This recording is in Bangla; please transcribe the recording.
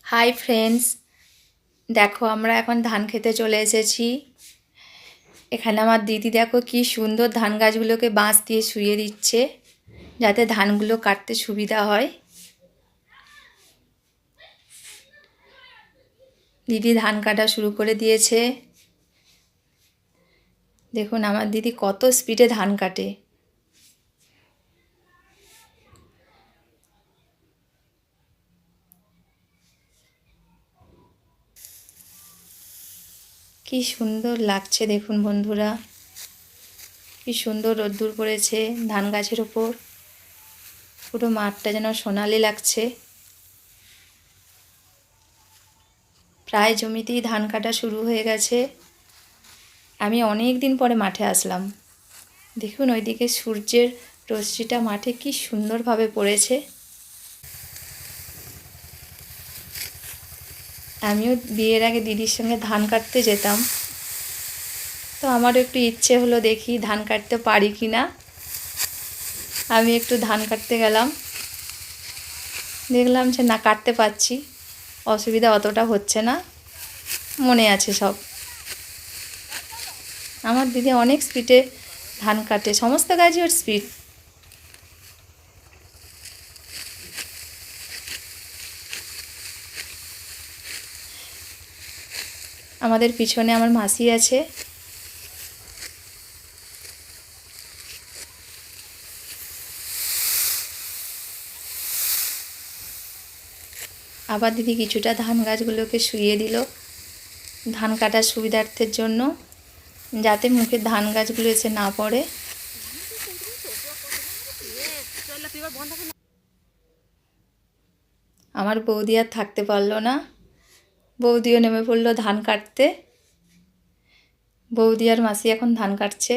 হাই ফ্রেন্ডস, দেখো আমরা এখন ধান খেতে চলে এসেছি। এখানে আমার দিদি দেখো কি সুন্দর ধান গাছগুলোকে বাঁশ দিয়ে শুইয়ে দিচ্ছে যাতে ধানগুলো কাটতে সুবিধা হয়। দিদি ধান কাটা শুরু করে দিয়েছে। দেখুন আমার দিদি কত স্পিডে ধান কাটে। কি সুন্দর লাগছে দেখুন বন্ধুরা, কি সুন্দর রোদ্দুর পড়েছে ধান গাছের ওপর। পুরো মাঠটা যেন সোনালি লাগছে। প্রায় জমিতেই ধান কাটা শুরু হয়ে গেছে। আমি অনেক দিন পরে মাঠে আসলাম। দেখুন ওইদিকে সূর্যের রশ্মিটা মাঠে কি সুন্দরভাবে পড়েছে। আমিও বিয়ের আগে দিদির সঙ্গে ধান কাটতে যেতাম, তো আমারও একটু ইচ্ছে হলো দেখি ধান কাটতে পারি কি না। আমি একটু ধান কাটতে গেলাম, দেখলাম যে না, কাটতে পারছি, অসুবিধা অতটা হচ্ছে না, মনে আছে সব। আমার দিদি অনেক স্পিডে ধান কাটে, সমস্ত কাজই ওর স্পিড। আমাদের পিছনে আমার মাসি আছে। আবার দিদি কিছুটা ধান গাছগুলোকে শুইয়ে দিল ধান কাটার সুবিধার্থের জন্য, যাতে মুখে ধান গাছগুলো এসে না পড়ে। আমার বৌদি আর থাকতে পারলো না, বৌদিও নেমে পড়লো ধান কাটতে। বৌদি আর মাসি এখন ধান কাটছে।